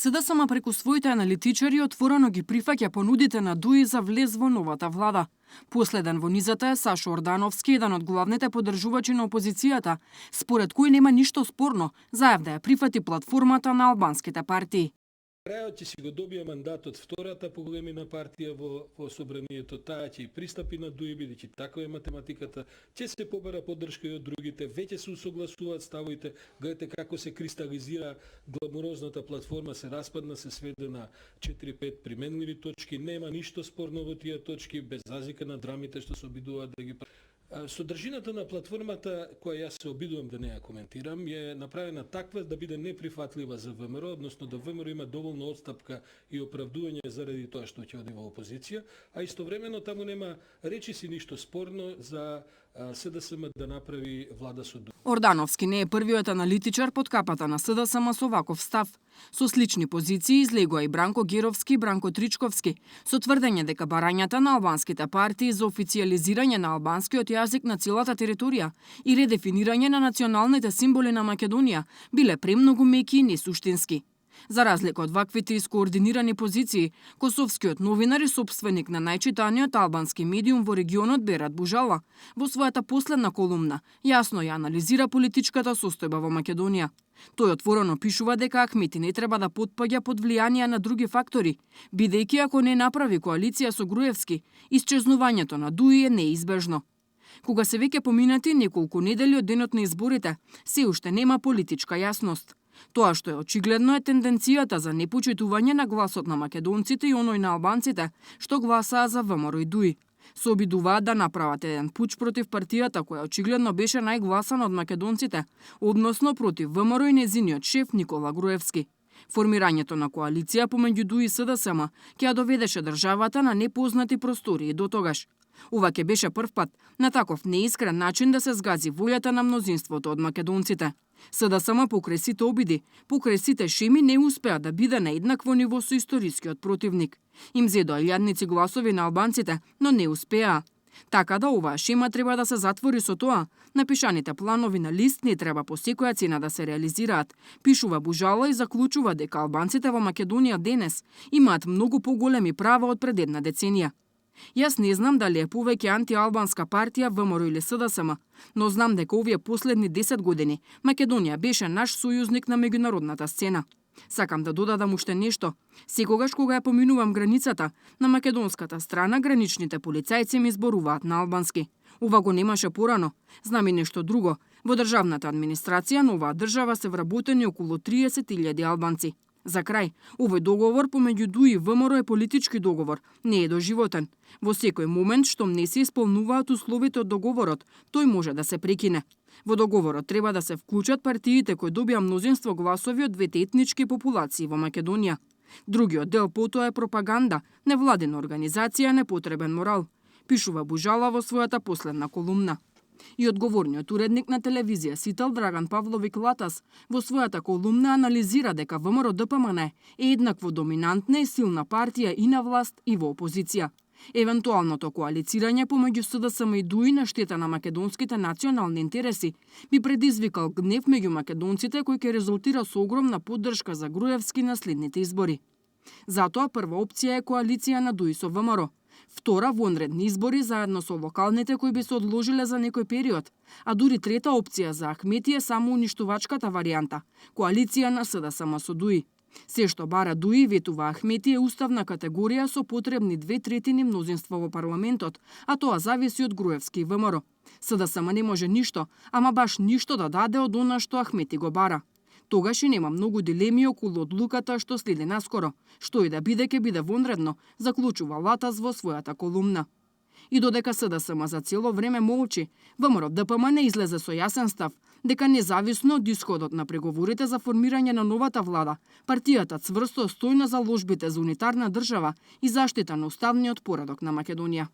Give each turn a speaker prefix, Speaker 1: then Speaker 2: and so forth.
Speaker 1: СДСМ преку своите аналитичари отворено ги прифаќа понудите на ДУИ за влез во новата влада. Последен во низата е Сашо Ордановски, еден од главните поддржувачи на опозицијата, според кој нема ништо спорно, заев да ја прифати платформата на албанските партии.
Speaker 2: Крајот ќе си го добие мандатот втората поголемина партија во собранието, таа ќе и пристапи на ДУИ, бидејќи таква е математиката, ќе се побара поддршка и од другите, веќе се усогласуваат ставовите, гледате како се кристализира гламурозната платформа, се распадна, се сведе на 4-5 применливи точки, нема ништо спорно во тие точки, без разлика на драмите што се обидуваат да ги Содржината на платформата, која јас се обидувам да не ја коментирам, е направена таква да биде неприфатлива за ВМРО, односно да ВМРО има доволно отстапка и оправдување заради тоа што ќе оди во опозиција, а истовремено таму нема речиси ништо спорно за СДСМ да направи влада со ДУИ.
Speaker 1: Ордановски не е првиот аналитичар под капата на СДСМ со ваков став. Со слични позиции излегува и Бранко Геровски и Бранко Тричковски, со тврдење дека барањата на албанските партии за официјализирање на албанскиот јазик на целата територија и редефинирање на националните символи на Македонија биле премногу меки и несуштински. За разлика од ваквите искоординирани позиции, косовскиот новинар и сопственик на најчитаниот албански медиум во регионот Берат Бужала, во својата последна колумна, јасно ја анализира политичката состојба во Македонија. Тој отворено пишува дека Ахмети не треба да потпаѓа под влијание на други фактори, бидејќи ако не направи коалиција со Груевски, исчезнувањето на ДУИ е неизбежно. Кога се веќе поминати неколку недели од денот на изборите, се уште нема политичка јасност. Тоа што е очигледно е тенденцијата за непочитување на гласот на македонците и оној на албанците, што гласаа за ВМРО и ДУИ. Се обидуваат да направат еден пуч против партијата која очигледно беше најгласана од македонците, односно против ВМРО и незиниот шеф Никола Груевски. Формирањето на коалиција помеѓу ДУИ и СДСМ ќе ја доведеше државата на непознати простори до тогаш. Ова ќе беше прв пат на таков неискрен начин да се згази волјата на мнозинството од македонците. СДСМ покрај сите обиди, покрај сите шеми не успеа да биде на еднакво ниво со историскиот противник. Им зедоа илјадници гласови на албанците, но не успеа. Така да оваа шема треба да се затвори со тоа, напишаните планови на лист не треба по секоја цена да се реализираат, пишува Бужала и заклучува дека албанците во Македонија денес имаат многу поголеми права од пред една деценија. Јас не знам дали е повеќе антиалбанска партија ВМРО или СДСМ, но знам дека овие последни 10 години Македонија беше наш сојузник на меѓународната сцена. Сакам да додадам уште нешто. Секогаш кога ја поминувам границата, на македонската страна граничните полицајци ми зборуваат на албански. Ова го немаше порано. Знам и нешто друго. Во државната администрација на оваа држава се вработени околу 30.000 албанци. За крај, овој договор помеѓу ДУИ и ВМРО е политички договор, не е доживотен. Во секој момент штом не се исполнуваат условите од договорот, тој може да се прекине. Во договорот треба да се вклучат партиите кои добија мнозинство гласови од двете етнички популации во Македонија. Другиот дел потоа е пропаганда, невладина организација, непотребен морал, пишува Бужала во својата последна колумна. И одговорниот уредник на телевизија Сител Драган Павловик Латас во својата колумна анализира дека ВМРО-ДПМН е еднакво доминантна и силна партија и на власт и во опозиција. Евентуалното коалицирање помеѓу СДСМ и ДУИ на штета на македонските национални интереси би предизвикал гнев меѓу македонците кој ќе резултира со огромна поддршка за Груевски на следните избори. Затоа прва опција е коалиција на ДУИ со ВМРО. Втора, вонредни избори заедно со локалните кои би се одложиле за некој период, а дури трета опција за Ахмети е само уништувачката варијанта – коалиција на СДСМ со ДУИ. Се што бара ДУИ, ветува Ахмети, е уставна категорија со потребни 2/3 мнозинство во парламентот, а тоа зависи од Груевски и ВМРО. СДСМ не може ништо, ама баш ништо да даде од она што Ахмети го бара. Тогаш и нема многу дилеми околу одлуката што следи наскоро. Што и да биде ќе биде вонредно, заклучува Латас во својата колумна. И додека СДСМ за цело време молчи, ВМРО-ДПМН излезе со јасен став дека независно од исходот на преговорите за формирање на новата влада, партијата цврсто стои на заложбите за унитарна држава и заштита на уставниот поредок на Македонија.